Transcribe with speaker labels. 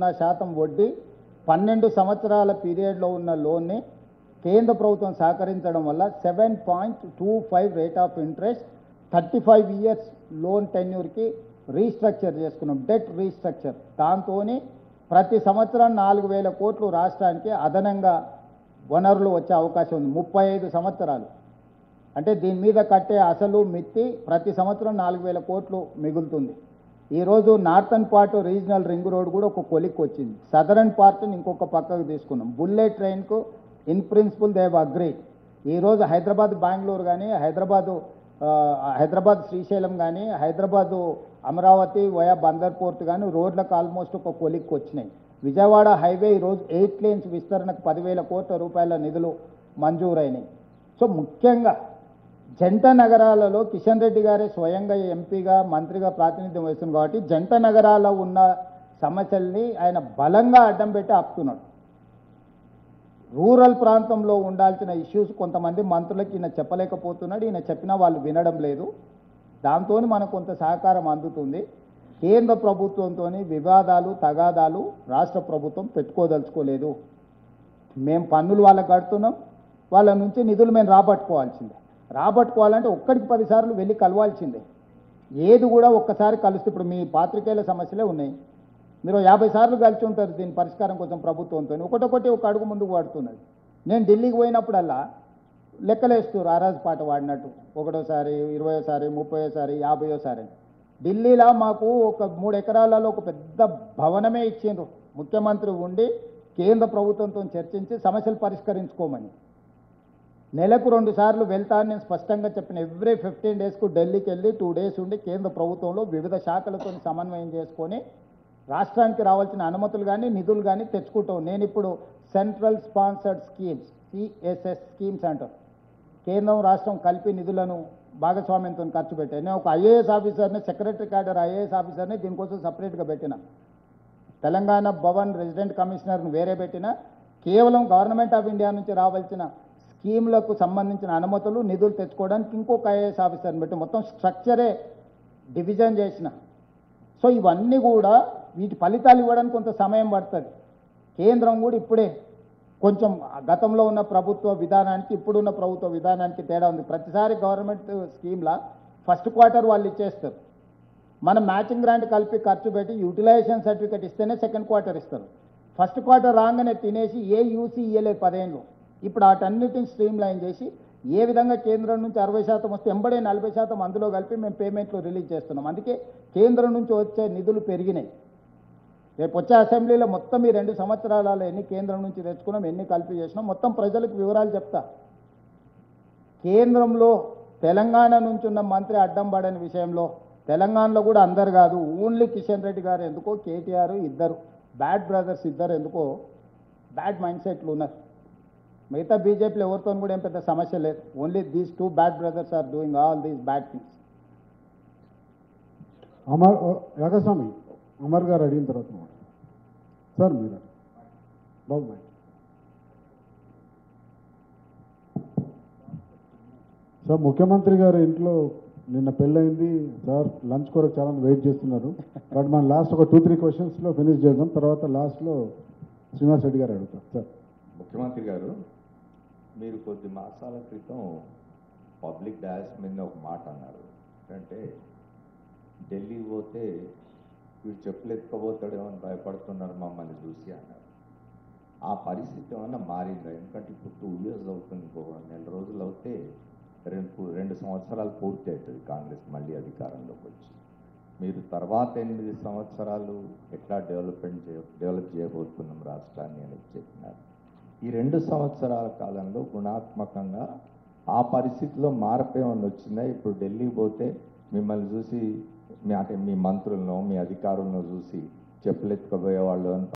Speaker 1: 0% వడ్డీ 12 సంవత్సరాల పీరియడ్లో ఉన్న లోన్ని కేంద్ర ప్రభుత్వం సహకరించడం వల్ల 7.25 rate of interest 35 years loan టెన్యూర్కి రీస్ట్రక్చర్ చేసుకున్నాం, డెట్ రీస్ట్రక్చర్. దాంతోని ప్రతి సంవత్సరం 4,000 కోట్లు రాష్ట్రానికి అదనంగా వనరులు వచ్చే అవకాశం ఉంది. 35 సంవత్సరాలు అంటే దీని మీద కట్టే అసలు మిత్తి ప్రతి సంవత్సరం 4,000 కోట్లు మిగులుతుంది. ఈరోజు northern part regional ring road కూడా ఒక కొలిక్కి వచ్చింది. సదరన్ పార్ట్ని ఇంకొక పక్కకు తీసుకున్నాం. బుల్లెట్ ట్రైన్కు in principle they have agreed. ఈరోజు హైదరాబాద్ బెంగళూరు కానీ, హైదరాబాద్ శ్రీశైలం కానీ, హైదరాబాదు అమరావతి వయా బందర్ పోర్ట్ కానీ రోడ్లకు ఆల్మోస్ట్ ఒక కొలిక్కి వచ్చినాయి. విజయవాడ హైవే ఈరోజు 8 లేన్స్ విస్తరణకు 10,000 కోట్ల రూపాయల నిధులు మంజూరైనాయి. సో ముఖ్యంగా జంట నగరాలలో కిషన్ రెడ్డి గారే స్వయంగా ఎంపీగా మంత్రిగా ప్రాతినిధ్యం వహిస్తుంది కాబట్టి జంట నగరాల్లో ఉన్న సమస్యల్ని ఆయన బలంగా అడ్డం పెట్టి ఆపుతున్నాడు. రూరల్ ప్రాంతంలో ఉండాల్సిన ఇష్యూస్ కొంతమంది మంత్రులకి ఈయన చెప్పలేకపోతున్నాడు. ఈయన చెప్పినా వాళ్ళు వినడం లేదు. దాంతో మనకు కొంత సహకారం అందుతుంది. కేంద్ర ప్రభుత్వంతో వివాదాలు తగాదాలు రాష్ట్ర ప్రభుత్వం పెట్టుకోదలుచుకోలేదు. మేము పన్నులు వాళ్ళకి కడుతున్నాం, వాళ్ళ నుంచి నిధులు మేము రాబట్టుకోవాల్సిందే. రాబట్టుకోవాలంటే ఒక్కడికి 10 సార్లు వెళ్ళి కలవాల్సిందే. ఏది కూడా ఒక్కసారి కలిస్తే ఇప్పుడు మీ పాత్రికేయుల సమస్యలే ఉన్నాయి. మీరు 50 సార్లు కలిసి ఉంటారు దీని పరిష్కారం కోసం ప్రభుత్వంతో. ఒకటొకటి ఒక అడుగు ముందుకు పడుతున్నది. నేను ఢిల్లీకి పోయినప్పుడల్లా లెక్కలేస్తారు ఆరాజ్ పాట వాడినట్టు, 1ఓసారి 20ఓసారి 30ఓసారి 50ఓసారి. ఢిల్లీలో మాకు ఒక 3 ఎకరాలలో ఒక పెద్ద భవనమే ఇచ్చిండ్రు. ముఖ్యమంత్రి ఉండి కేంద్ర ప్రభుత్వంతో చర్చించి సమస్యలు పరిష్కరించుకోమని. నెలకు 2 సార్లు వెళ్తాను నేను స్పష్టంగా చెప్పిన. ఎవ్రీ 15 డేస్కు ఢిల్లీకి వెళ్ళి 2 డేస్ ఉండి కేంద్ర ప్రభుత్వంలో వివిధ శాఖలతో సమన్వయం చేసుకొని రాష్ట్రానికి రావాల్సిన అనుమతులు కానీ నిధులు కానీ తెచ్చుకుంటాం. నేను ఇప్పుడు central sponsored schemes CSS schemes అంటారు. కేంద్రం రాష్ట్రం కలిపి నిధులను భాగస్వామ్యంతో ఖర్చు పెట్టాను. నేను ఒక ఐఏఎస్ ఆఫీసర్ని, సెక్రటరీ క్యాడర్ ఐఏఎస్ ఆఫీసర్ని దీనికోసం సపరేట్గా పెట్టిన. తెలంగాణ భవన్ రెసిడెంట్ కమిషనర్ని వేరే పెట్టిన. కేవలం గవర్నమెంట్ ఆఫ్ ఇండియా నుంచి రావాల్సిన స్కీములకు సంబంధించిన అనుమతులు నిధులు తెచ్చుకోవడానికి ఇంకొక ఐఏఎస్ ఆఫీసర్ని పెట్టి మొత్తం స్ట్రక్చరే డివిజన్ చేసిన. సో ఇవన్నీ కూడా వీటి ఫలితాలు ఇవ్వడానికి కొంత సమయం పడుతుంది. కేంద్రం కూడా ఇప్పుడే కొంచెం గతంలో ఉన్న ప్రభుత్వ విధానానికి ఇప్పుడున్న ప్రభుత్వ విధానానికి తేడా ఉంది. ప్రతిసారి గవర్నమెంట్ స్కీమ్లా ఫస్ట్ క్వార్టర్ వాళ్ళు ఇచ్చేస్తారు. మనం మ్యాచింగ్ గ్రాంట్ కలిపి ఖర్చు పెట్టి యూటిలైజేషన్ సర్టిఫికేట్ ఇస్తేనే సెకండ్ క్వార్టర్ ఇస్తారు. ఫస్ట్ క్వార్టర్ రాగానే తినేసి ఏ యూసీ ఇయ్యలేదు 10 ఏళ్ళు. ఇప్పుడు వాటన్నిటిని స్ట్రీమ్ లైన్ చేసి ఏ విధంగా కేంద్రం నుంచి 60% వస్తే ఎంబడే 40% అందులో కలిపి మేము పేమెంట్లు రిలీజ్ చేస్తున్నాం. అందుకే కేంద్రం నుంచి వచ్చే నిధులు పెరిగినాయి. రేపు వచ్చే అసెంబ్లీలో మొత్తం ఈ 2 సంవత్సరాలలో ఎన్ని కేంద్రం నుంచి తెచ్చుకున్నాం, ఎన్ని కలిపి చేసినాం మొత్తం ప్రజలకు వివరాలు చెప్తా. కేంద్రంలో తెలంగాణ నుంచి ఉన్న మంత్రి అడ్డం పడని విషయంలో తెలంగాణలో కూడా అందరు కాదు, ఓన్లీ కిషన్ రెడ్డి గారు ఎందుకో, కేటీఆర్ ఇద్దరు బ్యాడ్ బ్రదర్స్ ఇద్దరు ఎందుకో బ్యాడ్ మైండ్ సెట్లు ఉన్నారు. మిగతా బీజేపీలో ఎవరితో కూడా ఏం పెద్ద సమస్య లేదు. Only these 2 bad brothers are doing all these bad things.
Speaker 2: యాగస్వామి అమర్ గారు అడిగిన తర్వాత సార్ మీరు బాబు సార్, ముఖ్యమంత్రి గారు ఇంట్లో నిన్న పెళ్ళయింది సార్, లంచ్ కొరకు చాలా వెయిట్ చేస్తున్నారు. బట్ మనం లాస్ట్ ఒక 2-3 క్వశ్చన్స్లో ఫినిష్ చేద్దాం. తర్వాత లాస్ట్లో శ్రీనివాస్ రెడ్డి గారు అడుగుతారు. సార్,
Speaker 3: ముఖ్యమంత్రి గారు, మీరు కొద్ది మాసాల క్రితం పబ్లిక్ డాష్ మీద ఒక మాట అన్నారు. అంటే ఢిల్లీ పోతే వీడు చెప్పులు ఎత్తుకోబోతాడేమో అని భయపడుతున్నారు మమ్మల్ని చూసి అన్నారు. ఆ పరిస్థితి ఏమన్నా మారిందా? ఎందుకంటే ఇప్పుడు 2 ఇయర్స్ అవుతుంది, ఇంకో 4 నెల రోజులు అవుతే 2 సంవత్సరాలు పూర్తి అవుతుంది కాంగ్రెస్ మళ్ళీ అధికారంలోకి వచ్చి. మీరు తర్వాత 8 సంవత్సరాలు ఎట్లా డెవలప్ చేయబోతున్నాం రాష్ట్రాన్ని అని చెప్పినారు. ఈ 2 సంవత్సరాల కాలంలో గుణాత్మకంగా ఆ పరిస్థితిలో మార్పు ఏమన్నా వచ్చిందా? ఇప్పుడు ఢిల్లీకి పోతే మిమ్మల్ని చూసి అంటే మీ మంత్రులను మీ అధికారులను చూసి చెప్పులు ఎత్తుకుపోయేవాళ్ళు అని